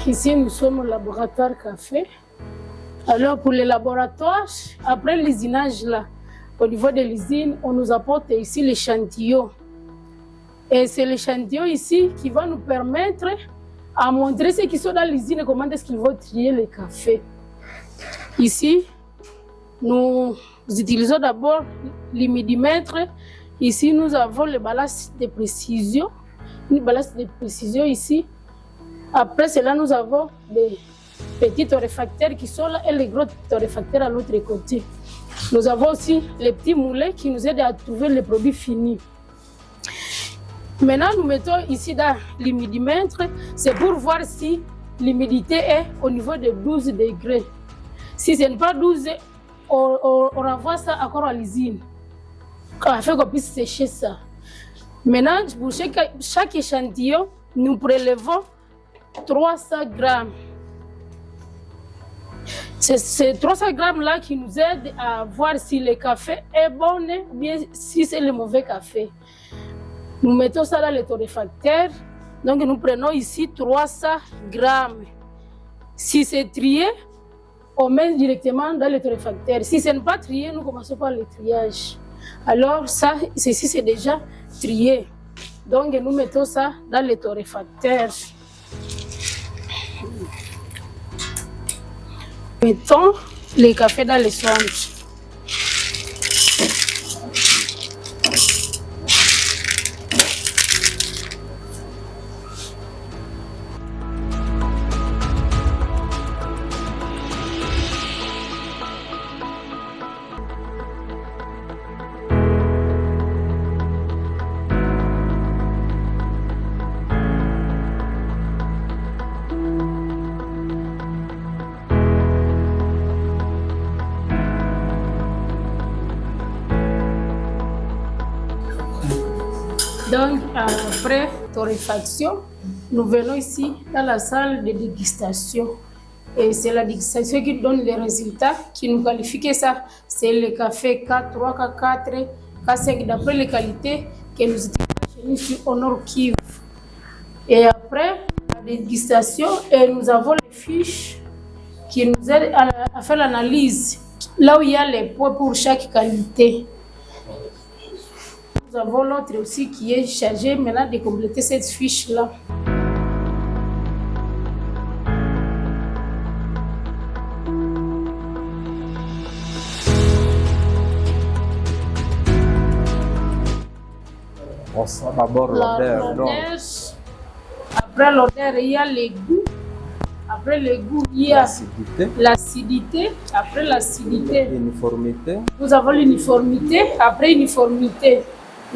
Ici, nous sommes au laboratoire café. Alors, pour le laboratoire, après l'usinage là, au niveau de l'usine, on nous apporte ici l'échantillon. Et c'est l'échantillon ici qui va nous permettre à montrer ceux qui sont dans l'usine comment est-ce qu'ils vont trier le café. Ici, nous utilisons d'abord l'humidimètre. Ici, nous avons le balance de précision. Une balance de précision ici. Après cela, nous avons des petits torréfacteurs qui sont là et les gros torréfacteurs à l'autre côté. Nous avons aussi les petits moulets qui nous aident à trouver les produits finis. Maintenant, nous mettons ici dans l'humidimètre, c'est pour voir si l'humidité est au niveau de 12 degrés. Si ce n'est pas 12, on renvoie ça encore à l'usine, afin qu'on puisse sécher ça. Maintenant, pour chaque échantillon, nous prélevons 300 grammes. C'est ces 300 grammes-là qui nous aident à voir si le café est bon ou bien si c'est le mauvais café. Nous mettons ça dans le torréfacteur. Donc nous prenons ici 300 grammes. Si c'est trié, on met directement dans le torréfacteur. Si ce n'est pas trié, nous commençons par le triage. Alors ça, ceci c'est déjà trié. Donc nous mettons ça dans le torréfacteur. Mettons les cafés dans les sondes. Donc, après torréfaction, nous venons ici dans la salle de dégustation. Et c'est la dégustation qui donne les résultats, qui nous qualifie que ça, c'est le café K3, K4, K5, d'après les qualités que nous utilisons chez nous sur au Nord Kivu. Et après la dégustation, nous avons les fiches qui nous aident à faire l'analyse, là où il y a les points pour chaque qualité. Nous avons l'autre aussi qui est chargé maintenant de compléter cette fiche-là. On sent d'abord l'odeur. Après l'odeur, il y a les goûts. Après le goût, il y a l'acidité. Après l'acidité, l'uniformité. Nous avons l'uniformité. Après l'uniformité,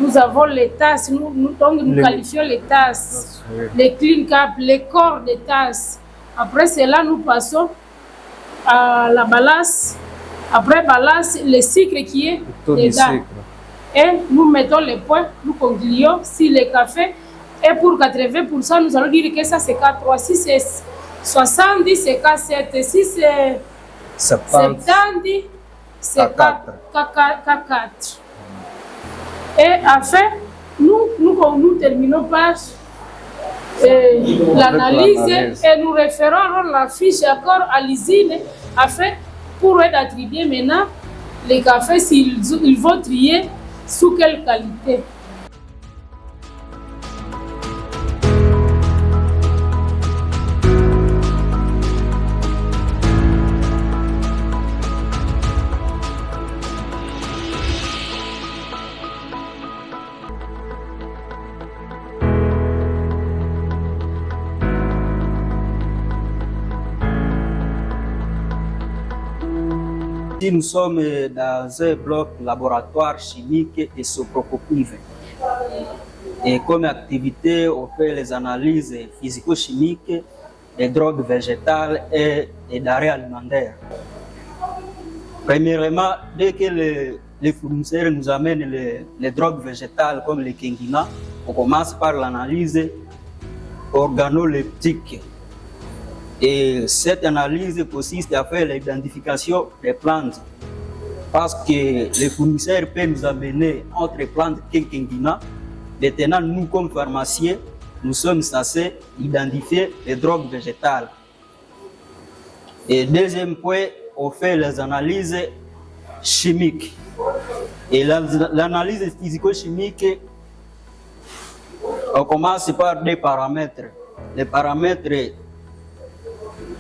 nous avons les tasses. Nous qualifions les tasses, les clean caps, les corps des tasses. Après cela, nous passons à la balance. Après balance, le sucre qui est dedans. Et nous mettons les points, nous concluons. Si le café est pour 80%, nous allons dire que ça c'est K3. Si c'est 70, c'est K7. Si c'est 70, c'est K4. Et enfin, nous terminons par l'analyse et nous référons la fiche encore à l'usine afin pour être attribué maintenant les cafés s'ils vont trier sous quelle qualité. Ici, nous sommes dans un bloc laboratoire chimique et soprocopive. Et comme activité, on fait les analyses physico-chimiques des drogues végétales et des denrées alimentaires. Premièrement, dès que les fournisseurs nous amènent les drogues végétales comme les quinquina, on commence par l'analyse organoleptique. Et cette analyse consiste à faire l'identification des plantes. Parce que les fournisseurs peuvent nous amener entre plantes quinquina. Maintenant, nous, comme pharmaciens, nous sommes censés identifier les drogues végétales. Et deuxième point, on fait les analyses chimiques. Et l'analyse physico-chimique, on commence par des paramètres. Les paramètres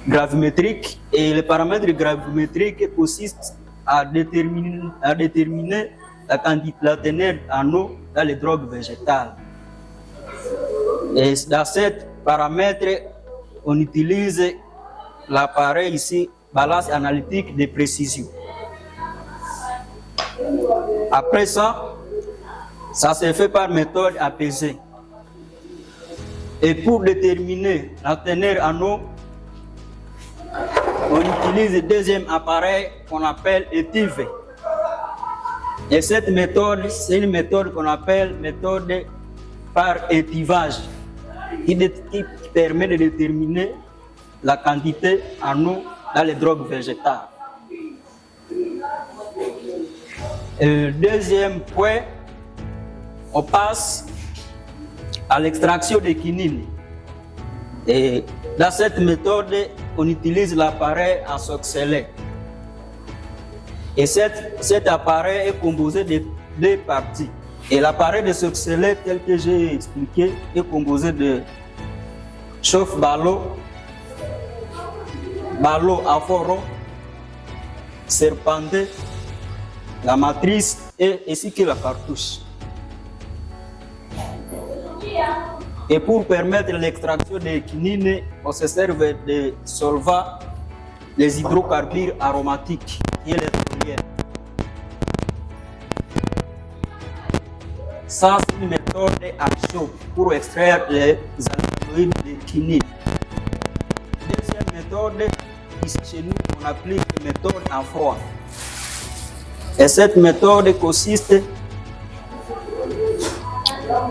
gravimétriques. Et les paramètres gravimétriques consistent à déterminer la teneur en eau dans les drogues végétales. Et dans ces paramètres, on utilise l'appareil ici, balance analytique de précision. Après ça, ça se fait par méthode apaisée. Et pour déterminer la teneur en eau, on utilise le deuxième appareil qu'on appelle étive. Et cette méthode, c'est une méthode qu'on appelle méthode par étivage, qui permet de déterminer la quantité en eau dans les drogues végétales. Et le deuxième point, on passe à l'extraction des quinines. Et dans cette méthode, on utilise l'appareil en sorcellet. Et cet appareil est composé de deux parties. Et l'appareil de sorcellet, tel que j'ai expliqué, est composé de chauffe-ballot, ballot à fond rond, serpenté, la matrice et ainsi que la cartouche. Et pour permettre l'extraction des quinines, on se sert de solvants, les hydrocarbures aromatiques, qui est l'électrolière. Ça, c'est une méthode à chaud pour extraire les alcaloïdes des quinines. Deuxième méthode, ici chez nous, on applique la méthode à froid. Et cette méthode consiste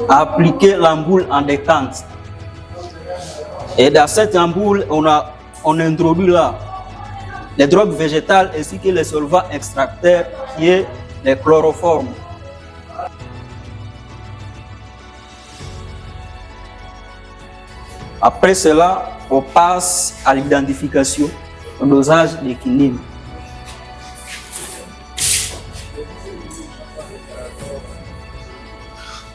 à appliquer l'ampoule en décante. Et dans cette ampoule, on introduit là les drogues végétales ainsi que les solvants extracteurs qui est le chloroforme. Après cela, on passe à l'identification, au dosage des quinines.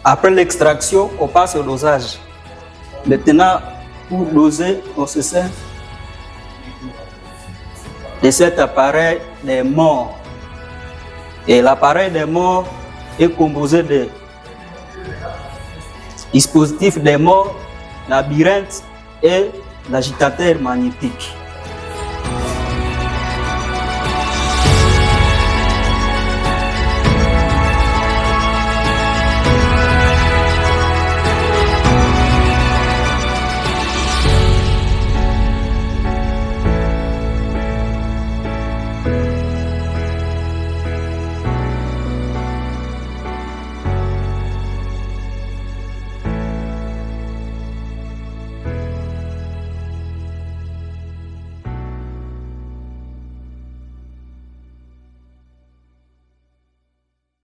Après l'extraction, on passe au dosage. Maintenant, pour doser, on se sert de cet appareil des morts. Et l'appareil des morts est composé de dispositifs des morts, labyrinthe et l'agitateur magnétique.